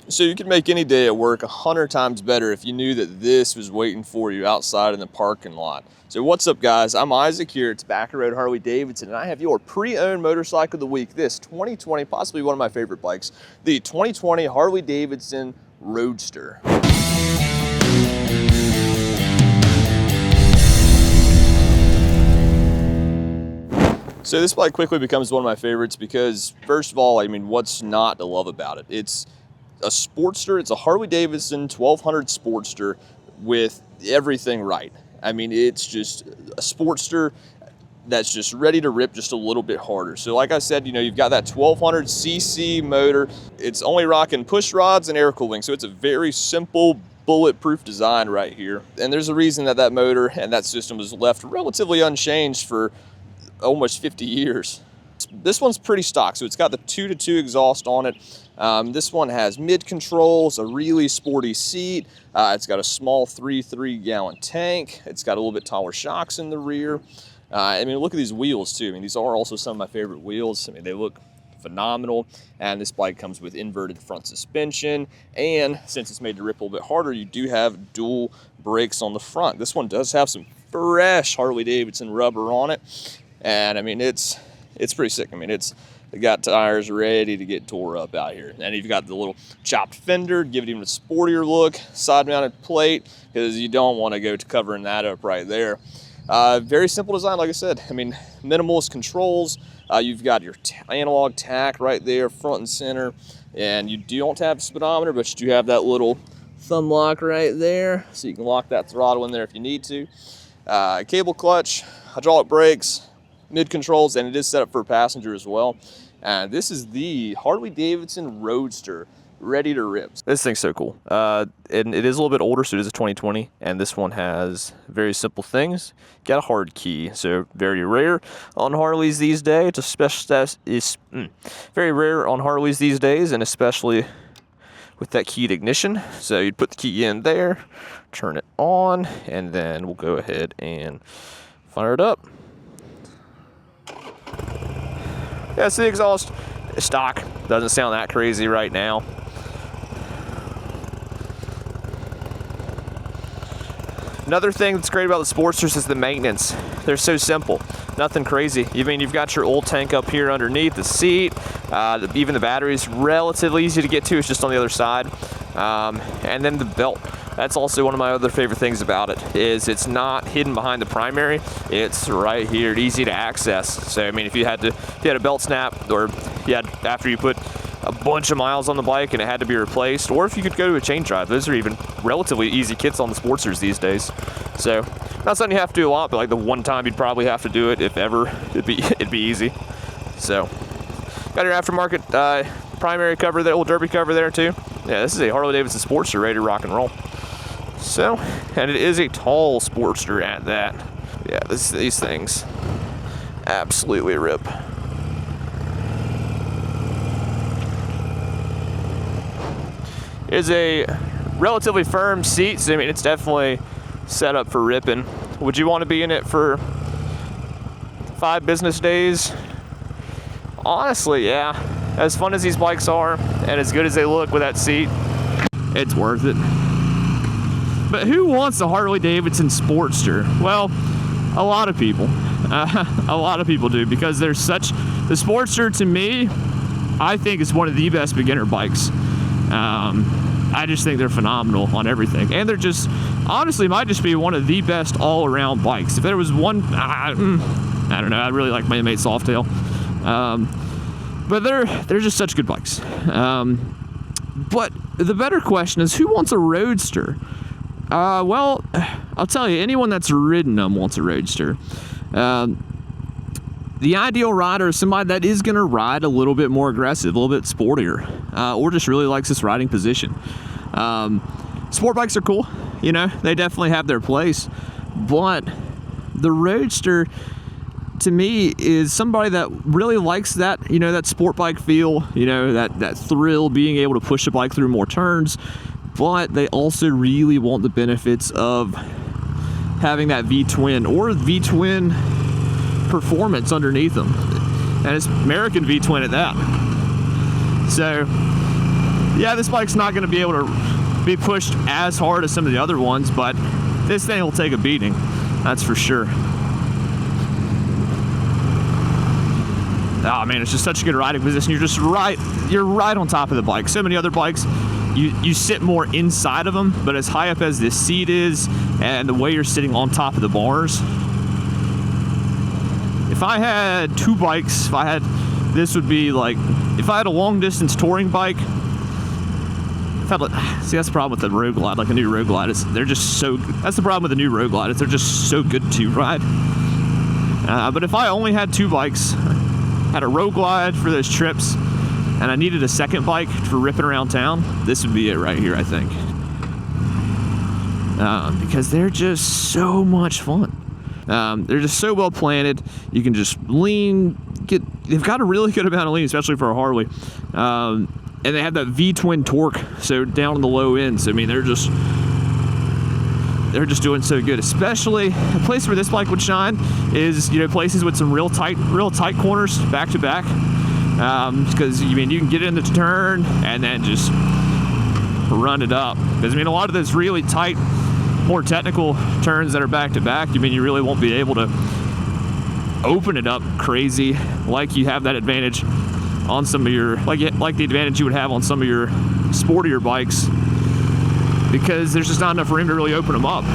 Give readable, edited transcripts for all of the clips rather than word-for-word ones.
So you could make any day at work 100 times better if you knew that this was waiting for you outside in the parking lot. So what's up, guys? I'm Isaac here at Tobacco Road Harley-Davidson, and I have your pre-owned motorcycle of the week. This 2020, possibly one of my favorite bikes, the 2020 Harley-Davidson Roadster. So this bike quickly becomes one of my favorites because, first of all, I mean, what's not to love about it? It's a Sportster. It's a Harley-Davidson 1200 Sportster with everything right. I mean, it's just a Sportster that's just ready to rip just a little bit harder. So like I said, you know, you've got that 1200cc motor. It's only rocking push rods and air cooling. So it's a very simple, bulletproof design right here. And there's a reason that that motor and that system was left relatively unchanged for almost 50 years. This one's pretty stock, so it's got the 2-to-2 exhaust on it. This one has mid controls, a really sporty seat. It's got a small 3.3 gallon tank. It's got a little bit taller shocks in the rear. I mean, look at these wheels too. I mean, these are also some of my favorite wheels. I mean, they look phenomenal. And this bike comes with inverted front suspension. And since it's made to rip a little bit harder, you do have dual brakes on the front. This one does have some fresh Harley-Davidson rubber on it. And I mean, it's pretty sick. I mean, it got tires ready to get tore up out here. And you've got the little chopped fender, give it even a sportier look, side mounted plate, because you don't want to go to covering that up right there. Very simple design, like I said. I mean, minimalist controls. You've got your analog tack right there, front and center. And you don't have a speedometer, but you do have that little thumb lock right there. So you can lock that throttle in there if you need to. Cable clutch, hydraulic brakes, mid controls, and it is set up for a passenger as well. And this is the Harley-Davidson Roadster, ready to rip. This thing's so cool. And it is a little bit older, so it is a 2020, and this one has very simple things. Got a hard key, so very rare on Harleys these days. It's very rare on Harleys these days, and especially with that keyed ignition. So you'd put the key in there, turn it on, and then we'll go ahead and fire it up. Yeah, so the exhaust is stock. Doesn't sound that crazy right now. Another thing that's great about the Sportsters is the maintenance. They're so simple. Nothing crazy. I mean, you've got your oil tank up here underneath the seat. Even the battery's relatively easy to get to. It's just on the other side. And then the belt. That's also one of my other favorite things about it, is it's not hidden behind the primary. It's right here, easy to access. So I mean, if you had a belt snap, or after you put a bunch of miles on the bike and it had to be replaced, or if you could go to a chain drive, those are even relatively easy kits on the Sportsters these days. So not something you have to do a lot, but like the one time you'd probably have to do it, if ever, it'd be easy. So got your aftermarket primary cover, that old derby cover there too. Yeah, this is a Harley-Davidson Sportster ready to rock and roll. So, and it is a tall Sportster at that. Yeah, these things absolutely rip. It is a relatively firm seat, so I mean, it's definitely set up for ripping. Would you want to be in it for 5 business days? Honestly, yeah. As fun as these bikes are, and as good as they look with that seat, it's worth it. But who wants a Harley-Davidson Sportster? Well, a lot of people. A lot of people do, because the Sportster, to me, I think is one of the best beginner bikes. I just think they're phenomenal on everything. And they're just, honestly, might just be one of the best all-around bikes. If there was one, I don't know, I really like my mate Softail. But they're just such good bikes. But the better question is, who wants a Roadster? Well, I'll tell you, anyone that's ridden them wants a Roadster. The ideal rider is somebody that is going to ride a little bit more aggressive, a little bit sportier, or just really likes this riding position. Sport bikes are cool, you know, they definitely have their place, but the Roadster, to me, is somebody that really likes that, you know, that sport bike feel, you know, that thrill, being able to push a bike through more turns, but they also really want the benefits of having that V-twin or V-twin performance underneath them, and it's American V-twin at that. So Yeah, this bike's not going to be able to be pushed as hard as some of the other ones, but this thing will take a beating. That's for sure. Oh man, it's just such a good riding position. You're right on top of the bike. So many other bikes, you sit more inside of them, but as high up as this seat is and the way you're sitting on top of the bars. If I had two bikes, this would be like, if I had a long distance touring bike, see, that's the problem with the Road Glide, like a new Road Glide. That's the problem with the new Road Glide, is they're just so good to ride. But if I only had two bikes, had a Road Glide for those trips, and I needed a second bike for ripping around town, this would be it right here, I think. Because they're just so much fun. They're just so well planted. You can just lean, they've got a really good amount of lean, especially for a Harley. And they have that V-twin torque, so down on the low ends. I mean, they're just doing so good. Especially a place where this bike would shine is, places with some real tight corners back to back. Because you can get in the turn and then just run it up. Because a lot of those really tight, more technical turns that are back to back, you really won't be able to open it up crazy like you have that advantage on some of your, like the advantage you would have on some of your sportier bikes, because there's just not enough room to really open them up.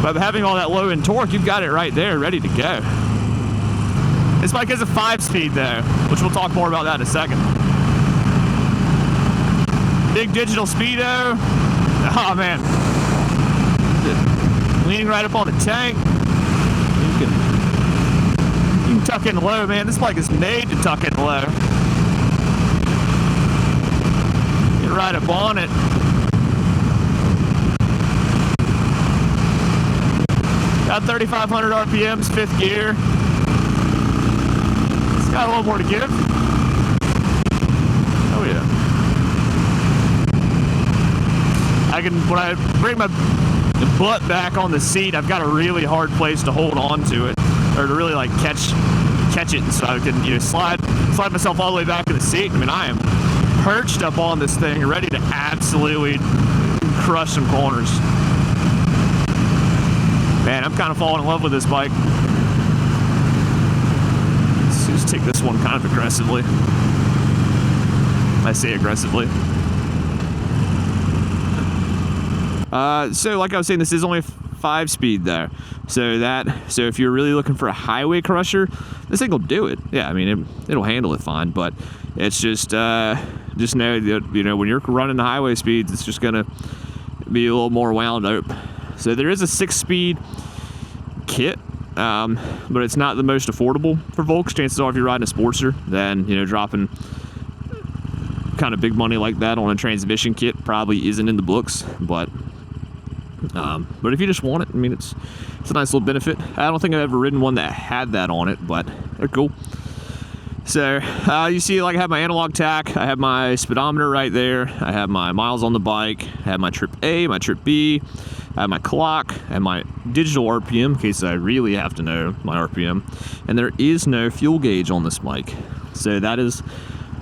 But having all that low end torque, you've got it right there ready to go. This bike has a 5-speed though, which we'll talk more about that in a second. Big digital speedo. Oh man. Leaning right up on the tank. You can tuck in low, man. This bike is made to tuck in low. Get right up on it. Got 3,500 RPMs, 5th gear. It's got a little more to give. Oh yeah. When I bring my butt back on the seat, I've got a really hard place to hold on to it, or to really like catch it, so I can slide myself all the way back in the seat. I am perched up on this thing, ready to absolutely crush some corners. Man, I'm kind of falling in love with this bike. Let's just take this one kind of aggressively. I say aggressively. So like I was saying, this is only a 5-speed there. So if you're really looking for a highway crusher, this thing will do it. Yeah, it'll handle it fine, but it's just know that, when you're running the highway speeds, it's just gonna be a little more wound up. So there is a 6-speed kit, but it's not the most affordable for folks. Chances are, if you're riding a Sportster, then dropping kind of big money like that on a transmission kit probably isn't in the books. But if you just want it, it's a nice little benefit. I don't think I've ever ridden one that had that on it, but they're cool. So you see, I have my analog tach, I have my speedometer right there, I have my miles on the bike, I have my trip A, my trip B, I have my clock, I have my digital RPM in case I really have to know my RPM, and there is no fuel gauge on this bike. So that is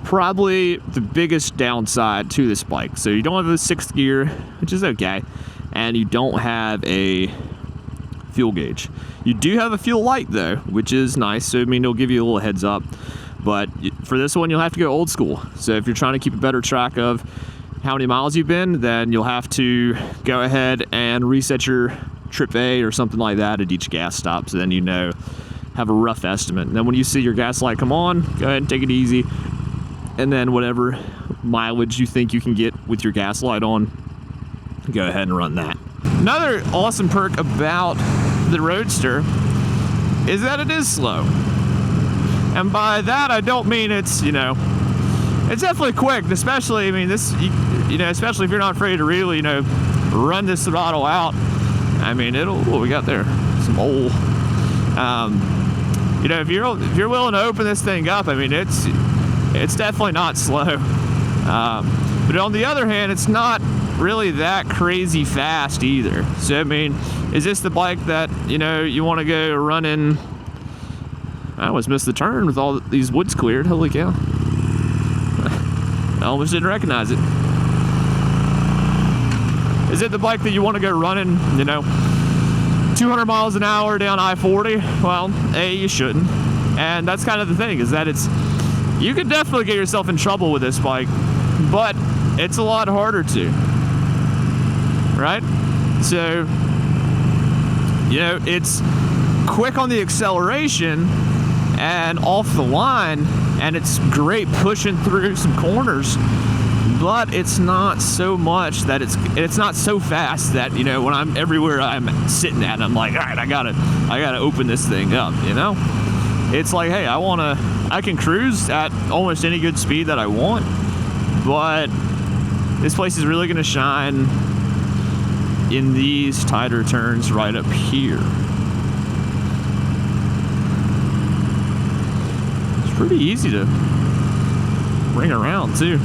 probably the biggest downside to this bike. So you don't have a 6th gear, which is okay, and you don't have a fuel gauge. You do have a fuel light though, which is nice, so it'll give you a little heads up. But for this one, you'll have to go old school. So if you're trying to keep a better track of how many miles you've been, then you'll have to go ahead and reset your trip A or something like that at each gas stop, so then have a rough estimate. And then when you see your gas light come on, go ahead and take it easy, and then whatever mileage you think you can get with your gas light on, go ahead and run that. Another awesome perk about the Roadster is that it is slow. And by that, I don't mean it's definitely quick, especially, especially if you're not afraid to really, run this throttle out. What we got there? Some old, if you're willing to open this thing up, it's definitely not slow. But on the other hand, it's not really that crazy fast either. So is this the bike that you want to go running? I almost missed the turn with all these woods cleared. Holy cow. I almost didn't recognize it. Is it the bike that you want to go running, 200 miles an hour down I-40? Well, A, you shouldn't. And that's kind of the thing, is that you can definitely get yourself in trouble with this bike, but it's a lot harder to, right? So, it's quick on the acceleration and off the line, and it's great pushing through some corners, but it's not so much that it's not so fast that, when I'm everywhere I'm sitting at, I'm like, all right, I gotta open this thing up, It's like, hey, I can cruise at almost any good speed that I want, but this place is really gonna shine in these tighter turns right up here. It's pretty easy to bring around too.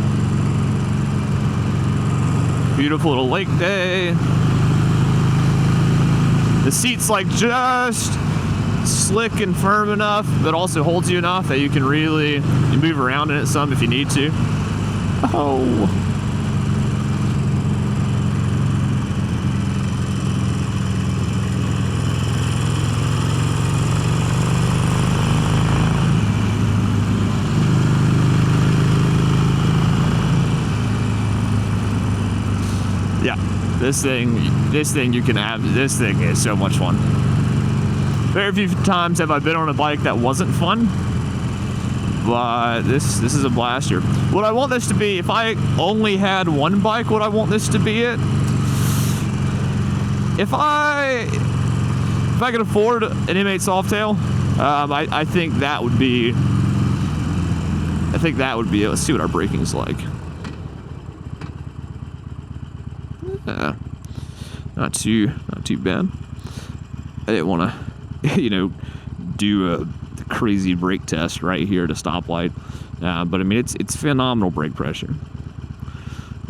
Beautiful little lake day. The seat's like just slick and firm enough, but also holds you enough that you can really move around in it some if you need to. Oh. Yeah, this thing you can have. This thing is so much fun. Very few times have I been on a bike that wasn't fun, but this is a blast here. What I want this to be, if I only had one bike, what I want this to be it. If I could afford an M8 Softail, I think that would be. Let's see what our braking's like. Not too bad. I didn't want to, do a crazy brake test right here at a stoplight, but I mean it's phenomenal brake pressure.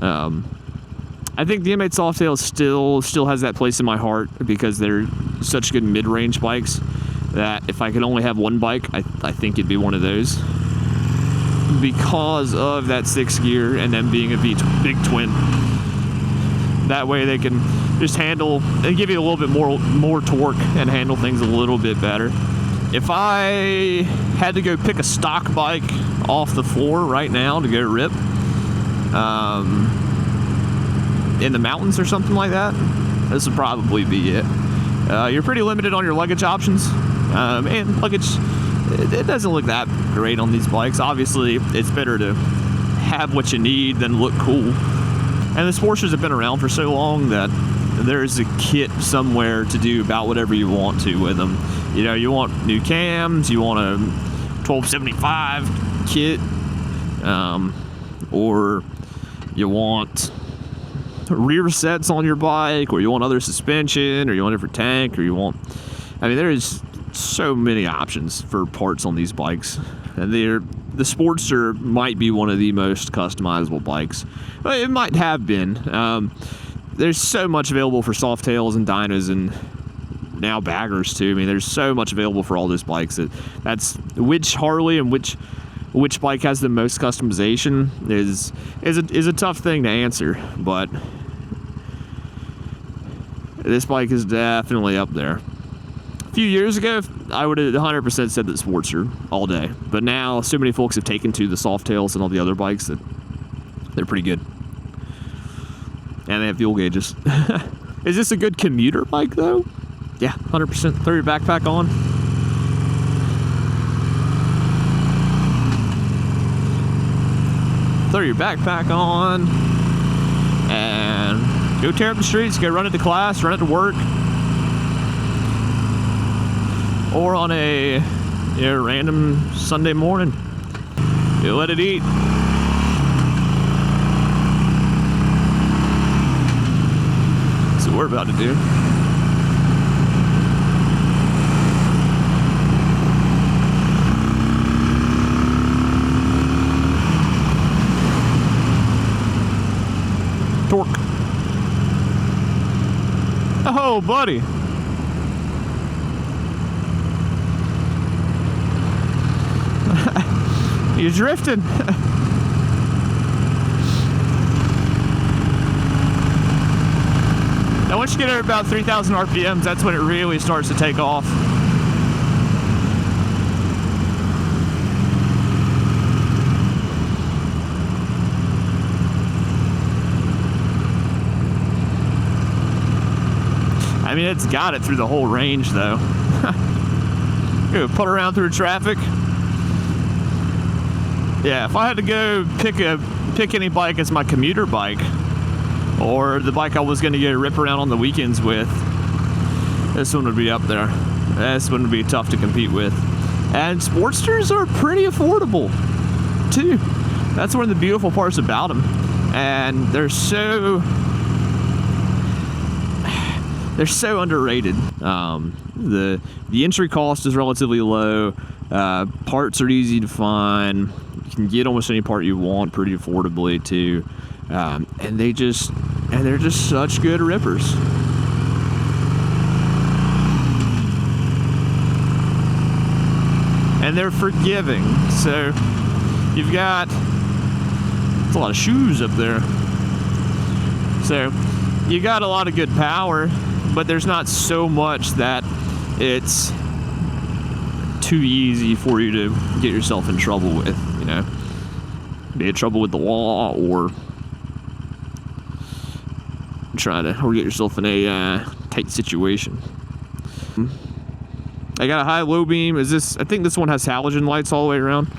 I think the M8 Softail still has that place in my heart because they're such good mid-range bikes that if I could only have one bike, I think it'd be one of those, because of that 6th gear and them being a big twin. That way they can just they give you a little bit more torque and handle things a little bit better. If I had to go pick a stock bike off the floor right now to go rip in the mountains or something like that, this would probably be it. You're pretty limited on your luggage options, and luggage, it doesn't look that great on these bikes. Obviously, it's better to have what you need than look cool. And the Sportsters have been around for so long that there's a kit somewhere to do about whatever you want to with them. You want new cams, you want a 1275 kit, or you want rear sets on your bike, or you want other suspension, or you want a different tank, or there is so many options for parts on these bikes. And the Sportster might be one of the most customizable bikes. Well, it might have been. There's so much available for Softails and Dynos and now baggers too. I mean, there's so much available for all those bikes. That's which Harley and which bike has the most customization is a tough thing to answer. But this bike is definitely up there. A few years ago, I would have 100% said that Sportster all day. But now, so many folks have taken to the Softails and all the other bikes that they're pretty good. And they have fuel gauges. Is this a good commuter bike, though? Yeah, 100%. Throw your backpack on. Throw your backpack on. And go tear up the streets, go run it to class, run it to work. Or on a random Sunday morning. You let it eat. That's what we're about to do. Torque. Oh, buddy. You're drifting. once you get over about 3,000 RPMs, that's when it really starts to take off. I mean, it's got it through the whole range, though. Go put around through traffic. Yeah, if I had to go pick any bike as my commuter bike, or the bike I was going to go rip around on the weekends with, this one would be up there. This one would be tough to compete with. And Sportsters are pretty affordable, too. That's one of the beautiful parts about them. And they're so underrated. The entry cost is relatively low. Parts are easy to find. You can get almost any part you want pretty affordably too. And they're just such good rippers. And they're forgiving. So you've got, it's a lot of shoes up there. So you got a lot of good power, but there's not so much that it's too easy for you to get yourself in trouble with, you know, be in trouble with the law or get yourself in a tight situation. I got a high low beam. I think this one has halogen lights all the way around.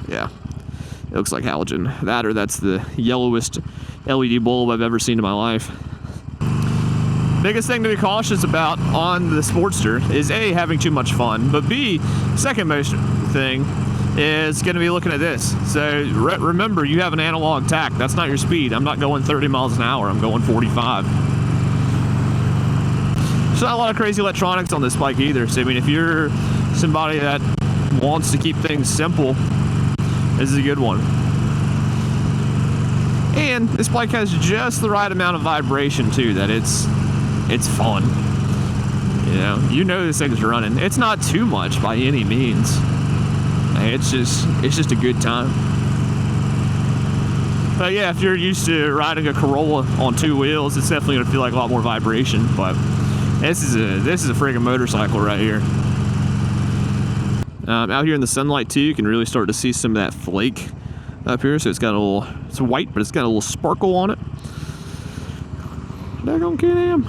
Yeah, it looks like halogen. That, or that's the yellowest LED bulb I've ever seen in my life. Biggest thing to be cautious about on the Sportster is A, having too much fun, but B, second most thing is going to be looking at this. So remember, you have an analog tack. That's not your speed. I'm not going 30 miles an hour. I'm going 45. There's not a lot of crazy electronics on this bike either. So I mean, if you're somebody that wants to keep things simple, this is a good one. And this bike has just the right amount of vibration too, that it's fun. You know this thing's running. It's not too much by any means. It's just a good time. But yeah, if you're used to riding a Corolla on two wheels, it's definitely gonna feel like a lot more vibration. But this is a friggin' motorcycle right here. Out here in the sunlight too, you can really start to see some of that flake up here. So it's white, but it's got a little sparkle on it. Daggone Can-Am.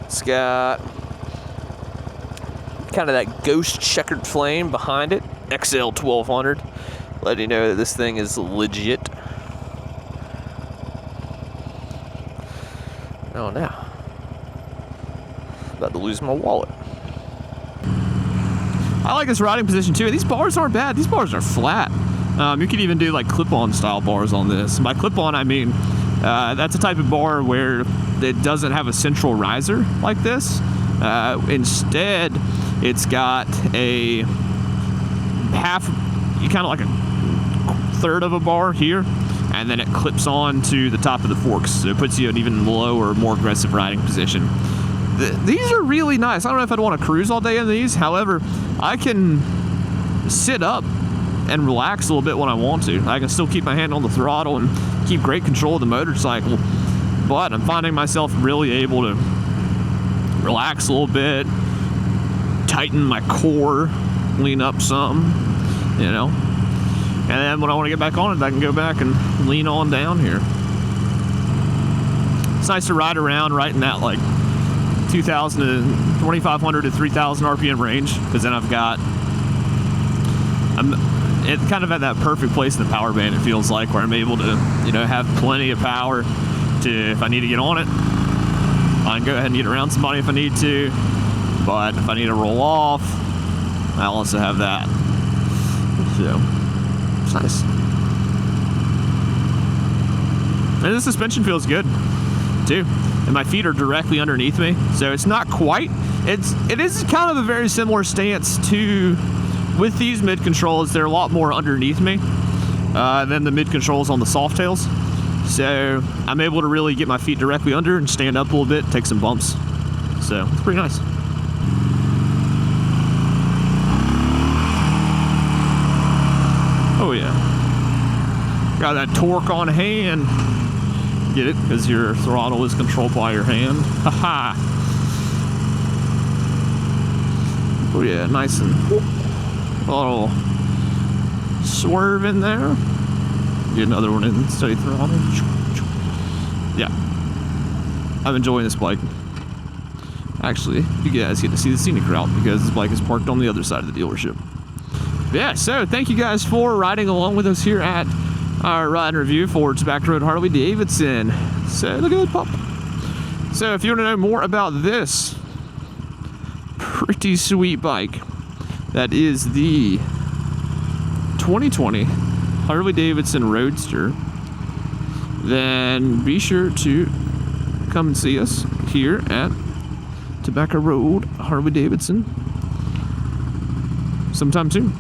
It's got kind of that ghost checkered flame behind it. XL 1200, letting you know that this thing is legit. Oh, now about to lose my wallet. I like this riding position too. These bars aren't bad. These bars are flat. You could even do like clip-on style bars on this. By clip-on, I mean that's a type of bar where it doesn't have a central riser like this. Instead, it's got a kind of like a third of a bar here, and then it clips on to the top of the forks. So it puts you in an even lower, more aggressive riding position. These are really nice. I don't know if I'd want to cruise all day in these. However, I can sit up and relax a little bit when I want to. I can still keep my hand on the throttle and keep great control of the motorcycle, but I'm finding myself really able to relax a little bit, tighten my core, lean up some, you know. And then when I want to get back on it, I can go back and lean on down here. It's nice to ride around right in that like 2,500 to 3,000 RPM range, because then I'm kind of at that perfect place in the power band, it feels like, where I'm able to, have plenty of power to, if I need to get on it, I can go ahead and get around somebody if I need to. But if I need to roll off, I also have that. So it's nice. And the suspension feels good too. And my feet are directly underneath me, so it's not quite. It is kind of a very similar stance to with these mid controls. They're a lot more underneath me than the mid controls on the Softails. So I'm able to really get my feet directly under and stand up a little bit, take some bumps. So it's pretty nice. Oh yeah. Got that torque on hand. Get it? Because your throttle is controlled by your hand. Haha. Oh yeah, nice and a little swerve in there. Get another one in, steady throttle. Yeah. I'm enjoying this bike. Actually, you guys get to see the scenic route because this bike is parked on the other side of the dealership. Yeah, so thank you guys for riding along with us here at our ride and review for Tobacco Road Harley-Davidson. So look at that pup. So if you want to know more about this pretty sweet bike, that is the 2020 Harley-Davidson Roadster, then be sure to come and see us here at Tobacco Road Harley-Davidson sometime soon.